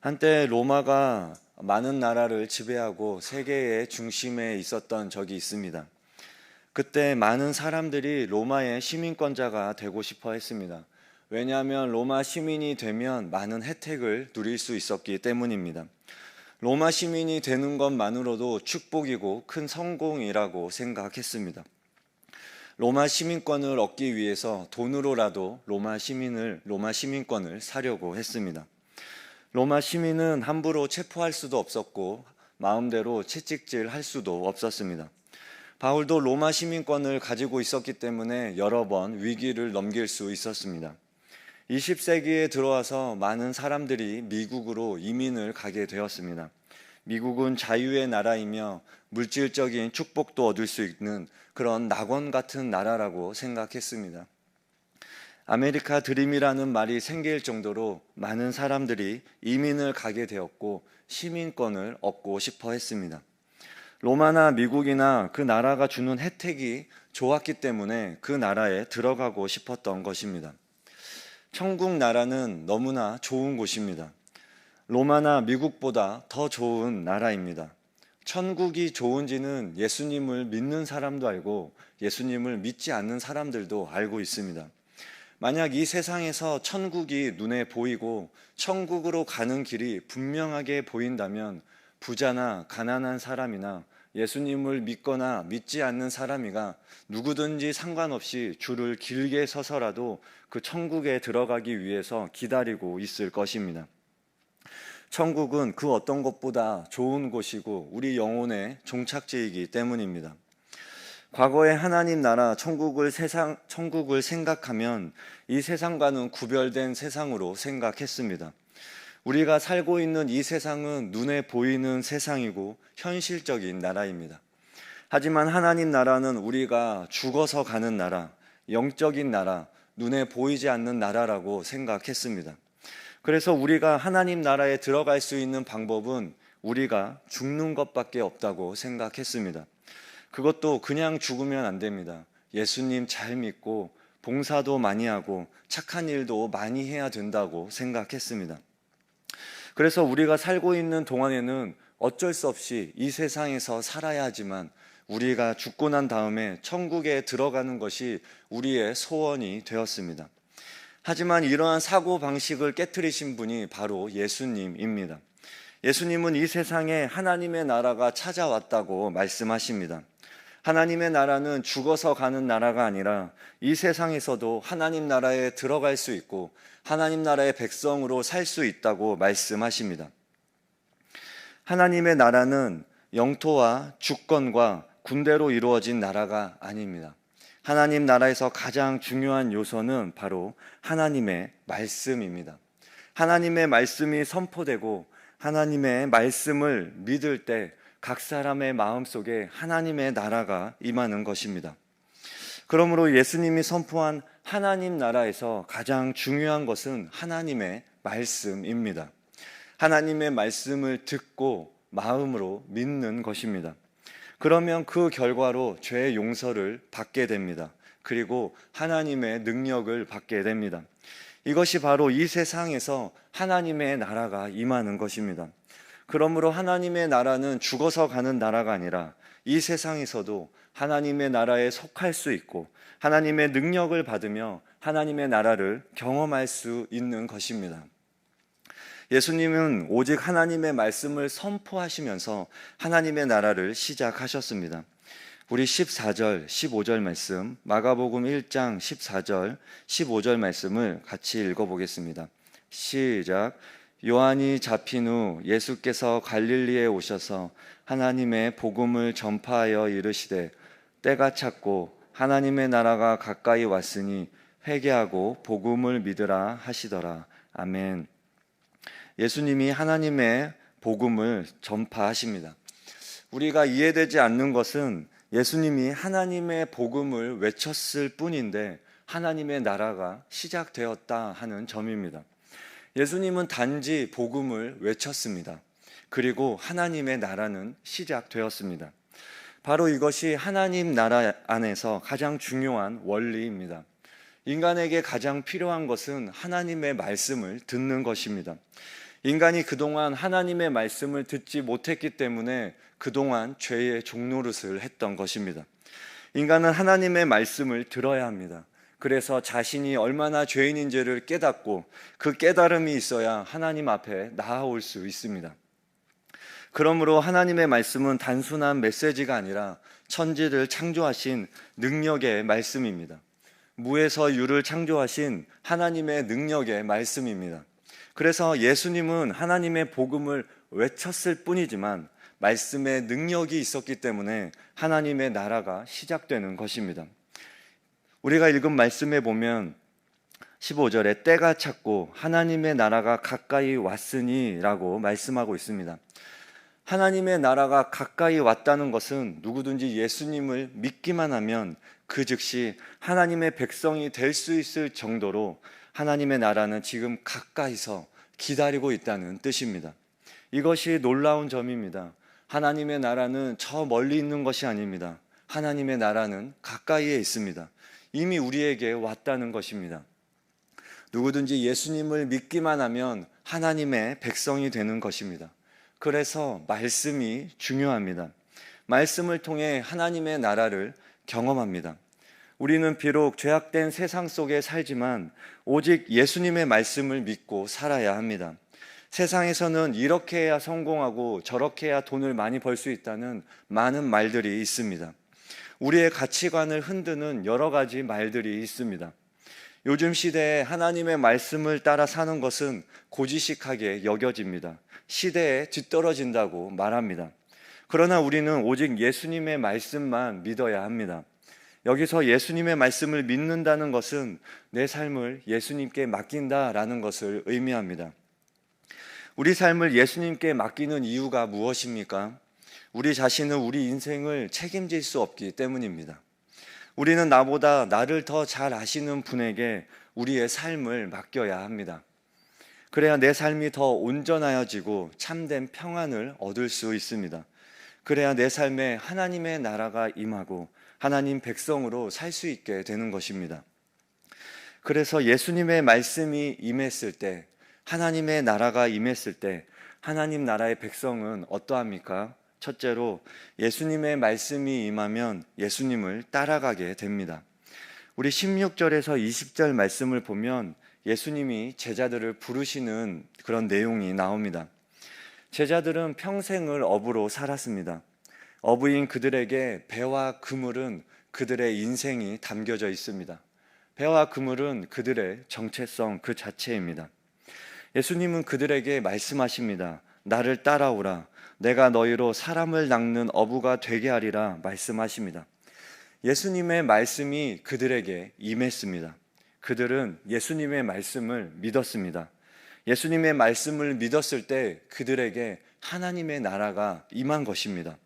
한때 로마가 많은 나라를 지배하고 세계의 중심에 있었던 적이 있습니다. 그때 많은 사람들이 로마의 시민권자가 되고 싶어 했습니다. 왜냐하면 로마 시민이 되면 많은 혜택을 누릴 수 있었기 때문입니다. 로마 시민이 되는 것만으로도 축복이고 큰 성공이라고 생각했습니다. 로마 시민권을 얻기 위해서 돈으로라도 로마 시민권을 사려고 했습니다. 로마 시민은 함부로 체포할 수도 없었고 마음대로 채찍질 할 수도 없었습니다. 바울도 로마 시민권을 가지고 있었기 때문에 여러 번 위기를 넘길 수 있었습니다. 20세기에 들어와서 많은 사람들이 미국으로 이민을 가게 되었습니다. 미국은 자유의 나라이며 물질적인 축복도 얻을 수 있는 그런 낙원 같은 나라라고 생각했습니다. 아메리카 드림이라는 말이 생길 정도로 많은 사람들이 이민을 가게 되었고 시민권을 얻고 싶어 했습니다. 로마나 미국이나 그 나라가 주는 혜택이 좋았기 때문에 그 나라에 들어가고 싶었던 것입니다. 천국 나라는 너무나 좋은 곳입니다. 로마나 미국보다 더 좋은 나라입니다. 천국이 좋은지는 예수님을 믿는 사람도 알고 예수님을 믿지 않는 사람들도 알고 있습니다. 만약 이 세상에서 천국이 눈에 보이고 천국으로 가는 길이 분명하게 보인다면 부자나 가난한 사람이나 예수님을 믿거나 믿지 않는 사람이가 누구든지 상관없이 줄을 길게 서서라도 그 천국에 들어가기 위해서 기다리고 있을 것입니다. 천국은 그 어떤 것보다 좋은 곳이고 우리 영혼의 종착지이기 때문입니다. 과거에 하나님 나라 천국을 생각하면 이 세상과는 구별된 세상으로 생각했습니다. 우리가 살고 있는 이 세상은 눈에 보이는 세상이고 현실적인 나라입니다. 하지만 하나님 나라는 우리가 죽어서 가는 나라, 영적인 나라, 눈에 보이지 않는 나라라고 생각했습니다. 그래서 우리가 하나님 나라에 들어갈 수 있는 방법은 우리가 죽는 것밖에 없다고 생각했습니다. 그것도 그냥 죽으면 안 됩니다. 예수님 잘 믿고 봉사도 많이 하고 착한 일도 많이 해야 된다고 생각했습니다. 그래서 우리가 살고 있는 동안에는 어쩔 수 없이 이 세상에서 살아야 하지만 우리가 죽고 난 다음에 천국에 들어가는 것이 우리의 소원이 되었습니다. 하지만 이러한 사고방식을 깨트리신 분이 바로 예수님입니다. 예수님은 이 세상에 하나님의 나라가 찾아왔다고 말씀하십니다. 하나님의 나라는 죽어서 가는 나라가 아니라 이 세상에서도 하나님 나라에 들어갈 수 있고 하나님 나라의 백성으로 살 수 있다고 말씀하십니다. 하나님의 나라는 영토와 주권과 군대로 이루어진 나라가 아닙니다. 하나님 나라에서 가장 중요한 요소는 바로 하나님의 말씀입니다. 하나님의 말씀이 선포되고 하나님의 말씀을 믿을 때 각 사람의 마음속에 하나님의 나라가 임하는 것입니다. 그러므로 예수님이 선포한 하나님 나라에서 가장 중요한 것은 하나님의 말씀입니다. 하나님의 말씀을 듣고 마음으로 믿는 것입니다. 그러면 그 결과로 죄의 용서를 받게 됩니다. 그리고 하나님의 능력을 받게 됩니다. 이것이 바로 이 세상에서 하나님의 나라가 임하는 것입니다. 그러므로 하나님의 나라는 죽어서 가는 나라가 아니라 이 세상에서도 하나님의 나라에 속할 수 있고 하나님의 능력을 받으며 하나님의 나라를 경험할 수 있는 것입니다. 예수님은 오직 하나님의 말씀을 선포하시면서 하나님의 나라를 시작하셨습니다. 우리 14절, 15절 말씀, 마가복음 1장 14절, 15절 말씀을 같이 읽어보겠습니다. 시작. 요한이 잡힌 후 예수께서 갈릴리에 오셔서 하나님의 복음을 전파하여 이르시되 때가 찼고 하나님의 나라가 가까이 왔으니 회개하고 복음을 믿으라 하시더라. 아멘. 예수님이 하나님의 복음을 전파하십니다. 우리가 이해되지 않는 것은 예수님이 하나님의 복음을 외쳤을 뿐인데 하나님의 나라가 시작되었다 하는 점입니다. 예수님은 단지 복음을 외쳤습니다. 그리고 하나님의 나라는 시작되었습니다. 바로 이것이 하나님 나라 안에서 가장 중요한 원리입니다. 인간에게 가장 필요한 것은 하나님의 말씀을 듣는 것입니다. 인간이 그동안 하나님의 말씀을 듣지 못했기 때문에 그동안 죄의 종노릇을 했던 것입니다. 인간은 하나님의 말씀을 들어야 합니다. 그래서 자신이 얼마나 죄인인지를 깨닫고 그 깨달음이 있어야 하나님 앞에 나아올 수 있습니다. 그러므로 하나님의 말씀은 단순한 메시지가 아니라 천지를 창조하신 능력의 말씀입니다. 무에서 유를 창조하신 하나님의 능력의 말씀입니다. 그래서 예수님은 하나님의 복음을 외쳤을 뿐이지만 말씀의 능력이 있었기 때문에 하나님의 나라가 시작되는 것입니다. 우리가 읽은 말씀에 보면 15절에 때가 찼고 하나님의 나라가 가까이 왔으니 라고 말씀하고 있습니다. 하나님의 나라가 가까이 왔다는 것은 누구든지 예수님을 믿기만 하면 그 즉시 하나님의 백성이 될 수 있을 정도로 하나님의 나라는 지금 가까이서 기다리고 있다는 뜻입니다. 이것이 놀라운 점입니다. 하나님의 나라는 저 멀리 있는 것이 아닙니다. 하나님의 나라는 가까이에 있습니다. 이미 우리에게 왔다는 것입니다. 누구든지 예수님을 믿기만 하면 하나님의 백성이 되는 것입니다. 그래서 말씀이 중요합니다. 말씀을 통해 하나님의 나라를 경험합니다. 우리는 비록 죄악된 세상 속에 살지만 오직 예수님의 말씀을 믿고 살아야 합니다. 세상에서는 이렇게 해야 성공하고 저렇게 해야 돈을 많이 벌 수 있다는 많은 말들이 있습니다. 우리의 가치관을 흔드는 여러 가지 말들이 있습니다. 요즘 시대에 하나님의 말씀을 따라 사는 것은 고지식하게 여겨집니다. 시대에 뒤떨어진다고 말합니다. 그러나 우리는 오직 예수님의 말씀만 믿어야 합니다. 여기서 예수님의 말씀을 믿는다는 것은 내 삶을 예수님께 맡긴다라는 것을 의미합니다. 우리 삶을 예수님께 맡기는 이유가 무엇입니까? 우리 자신은 우리 인생을 책임질 수 없기 때문입니다. 우리는 나보다 나를 더 잘 아시는 분에게 우리의 삶을 맡겨야 합니다. 그래야 내 삶이 더 온전하여지고 참된 평안을 얻을 수 있습니다. 그래야 내 삶에 하나님의 나라가 임하고 하나님 백성으로 살 수 있게 되는 것입니다. 그래서 예수님의 말씀이 임했을 때, 하나님의 나라가 임했을 때 하나님 나라의 백성은 어떠합니까? 첫째로 예수님의 말씀이 임하면 예수님을 따라가게 됩니다. 우리 16절에서 20절 말씀을 보면 예수님이 제자들을 부르시는 그런 내용이 나옵니다. 제자들은 평생을 어부로 살았습니다. 어부인 그들에게 배와 그물은 그들의 인생이 담겨져 있습니다. 배와 그물은 그들의 정체성 그 자체입니다. 예수님은 그들에게 말씀하십니다. 나를 따라오라. 내가 너희로 사람을 낚는 어부가 되게 하리라 말씀하십니다. 예수님의 말씀이 그들에게 임했습니다. 그들은 예수님의 말씀을 믿었습니다. 예수님의 말씀을 믿었을 때 그들에게 하나님의 나라가 임한 것입니다.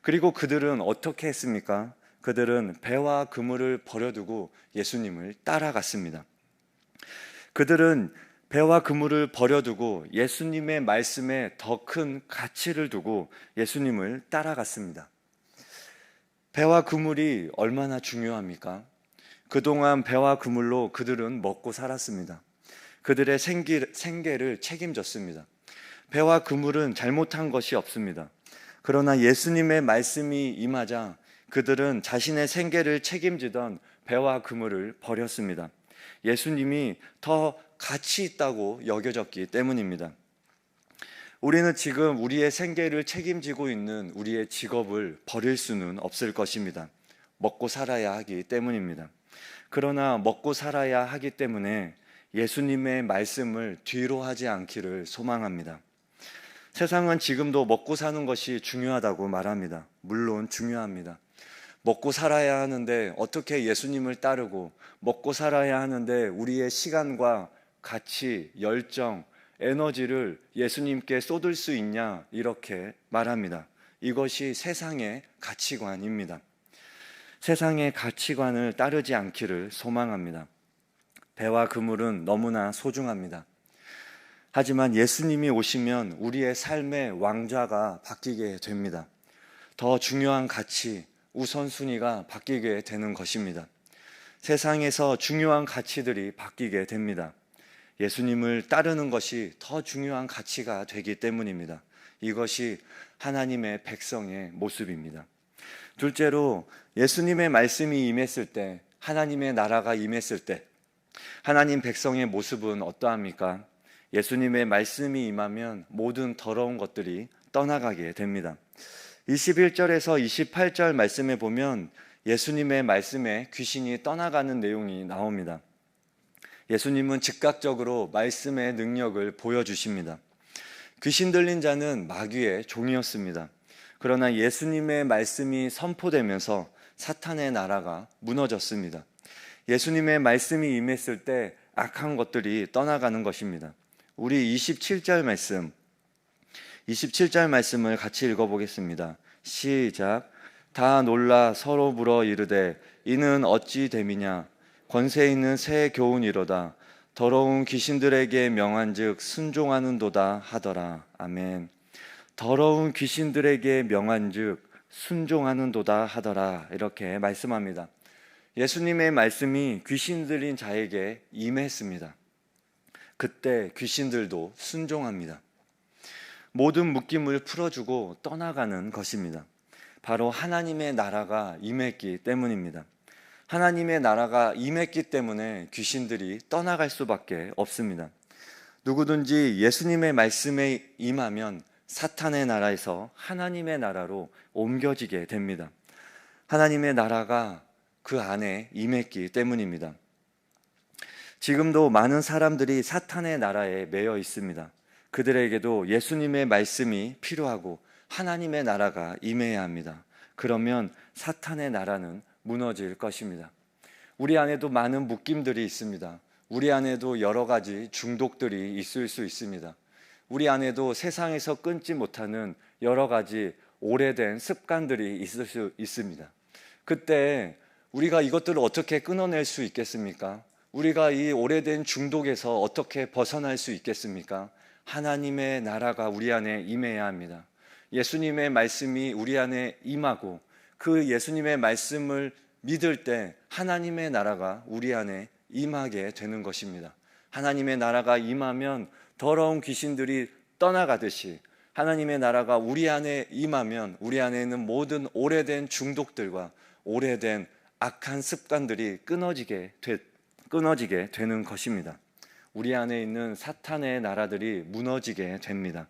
그리고 그들은 어떻게 했습니까? 그들은 배와 그물을 버려두고 예수님을 따라갔습니다. 그들은 배와 그물을 버려두고 예수님의 말씀에 더 큰 가치를 두고 예수님을 따라갔습니다. 배와 그물이 얼마나 중요합니까? 그동안 배와 그물로 그들은 먹고 살았습니다. 그들의 생계를 책임졌습니다. 배와 그물은 잘못한 것이 없습니다. 그러나 예수님의 말씀이 임하자 그들은 자신의 생계를 책임지던 배와 그물을 버렸습니다. 예수님이 더 가치 있다고 여겨졌기 때문입니다. 우리는 지금 우리의 생계를 책임지고 있는 우리의 직업을 버릴 수는 없을 것입니다. 먹고 살아야 하기 때문입니다. 그러나 먹고 살아야 하기 때문에 예수님의 말씀을 뒤로 하지 않기를 소망합니다. 세상은 지금도 먹고 사는 것이 중요하다고 말합니다. 물론 중요합니다. 먹고 살아야 하는데 어떻게 예수님을 따르고 먹고 살아야 하는데 우리의 시간과 가치, 열정, 에너지를 예수님께 쏟을 수 있냐 이렇게 말합니다. 이것이 세상의 가치관입니다. 세상의 가치관을 따르지 않기를 소망합니다. 배와 그물은 너무나 소중합니다. 하지만 예수님이 오시면 우리의 삶의 왕좌가 바뀌게 됩니다. 더 중요한 가치, 우선순위가 바뀌게 되는 것입니다. 세상에서 중요한 가치들이 바뀌게 됩니다. 예수님을 따르는 것이 더 중요한 가치가 되기 때문입니다. 이것이 하나님의 백성의 모습입니다. 둘째로 예수님의 말씀이 임했을 때, 하나님의 나라가 임했을 때 하나님 백성의 모습은 어떠합니까? 예수님의 말씀이 임하면 모든 더러운 것들이 떠나가게 됩니다. 21절에서 28절 말씀에 보면 예수님의 말씀에 귀신이 떠나가는 내용이 나옵니다. 예수님은 즉각적으로 말씀의 능력을 보여주십니다. 귀신 들린 자는 마귀의 종이었습니다. 그러나 예수님의 말씀이 선포되면서 사탄의 나라가 무너졌습니다. 예수님의 말씀이 임했을 때 악한 것들이 떠나가는 것입니다. 우리 27절 말씀을 같이 읽어보겠습니다. 시작. 다 놀라 서로 물어 이르되 이는 어찌 됨이냐? 권세 있는 새 교훈이로다. 더러운 귀신들에게 명한즉 순종하는도다 하더라. 아멘. 더러운 귀신들에게 명한즉 순종하는도다 하더라. 이렇게 말씀합니다. 예수님의 말씀이 귀신 들린 자에게 임했습니다. 그때 귀신들도 순종합니다. 모든 묶임을 풀어주고 떠나가는 것입니다. 바로 하나님의 나라가 임했기 때문입니다. 하나님의 나라가 임했기 때문에 귀신들이 떠나갈 수밖에 없습니다. 누구든지 예수님의 말씀에 임하면 사탄의 나라에서 하나님의 나라로 옮겨지게 됩니다. 하나님의 나라가 그 안에 임했기 때문입니다. 지금도 많은 사람들이 사탄의 나라에 매여 있습니다. 그들에게도 예수님의 말씀이 필요하고 하나님의 나라가 임해야 합니다. 그러면 사탄의 나라는 무너질 것입니다. 우리 안에도 많은 묶임들이 있습니다. 우리 안에도 여러 가지 중독들이 있을 수 있습니다. 우리 안에도 세상에서 끊지 못하는 여러 가지 오래된 습관들이 있을 수 있습니다. 그때 우리가 이것들을 어떻게 끊어낼 수 있겠습니까? 우리가 이 오래된 중독에서 어떻게 벗어날 수 있겠습니까? 하나님의 나라가 우리 안에 임해야 합니다. 예수님의 말씀이 우리 안에 임하고 그 예수님의 말씀을 믿을 때 하나님의 나라가 우리 안에 임하게 되는 것입니다. 하나님의 나라가 임하면 더러운 귀신들이 떠나가듯이 하나님의 나라가 우리 안에 임하면 우리 안에 있는 모든 오래된 중독들과 오래된 악한 습관들이 끊어지게 되는 것입니다. 우리 안에 있는 사탄의 나라들이 무너지게 됩니다.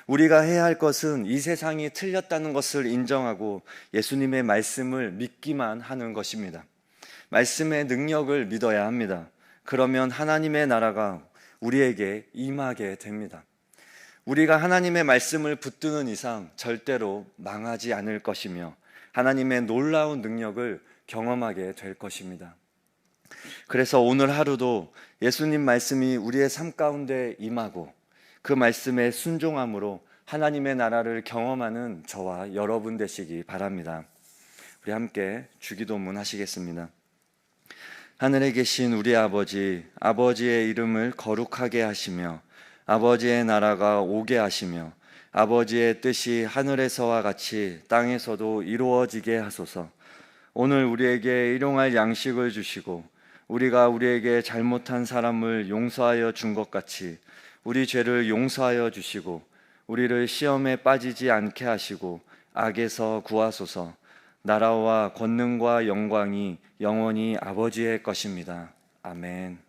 우리가 해야 할 것은 이 세상이 틀렸다는 것을 인정하고 예수님의 말씀을 믿기만 하는 것입니다. 말씀의 능력을 믿어야 합니다. 그러면 하나님의 나라가 우리에게 임하게 됩니다. 우리가 하나님의 말씀을 붙드는 이상 절대로 망하지 않을 것이며 하나님의 놀라운 능력을 경험하게 될 것입니다. 그래서 오늘 하루도 예수님 말씀이 우리의 삶 가운데 임하고 그 말씀에 순종함으로 하나님의 나라를 경험하는 저와 여러분 되시기 바랍니다. 우리 함께 주기도문 하시겠습니다. 하늘에 계신 우리 아버지, 아버지의 이름을 거룩하게 하시며 아버지의 나라가 오게 하시며 아버지의 뜻이 하늘에서와 같이 땅에서도 이루어지게 하소서. 오늘 우리에게 일용할 양식을 주시고 우리가 우리에게 잘못한 사람을 용서하여 준 것 같이 우리 죄를 용서하여 주시고 우리를 시험에 빠지지 않게 하시고 악에서 구하소서. 나라와 권능과 영광이 영원히 아버지의 것입니다. 아멘.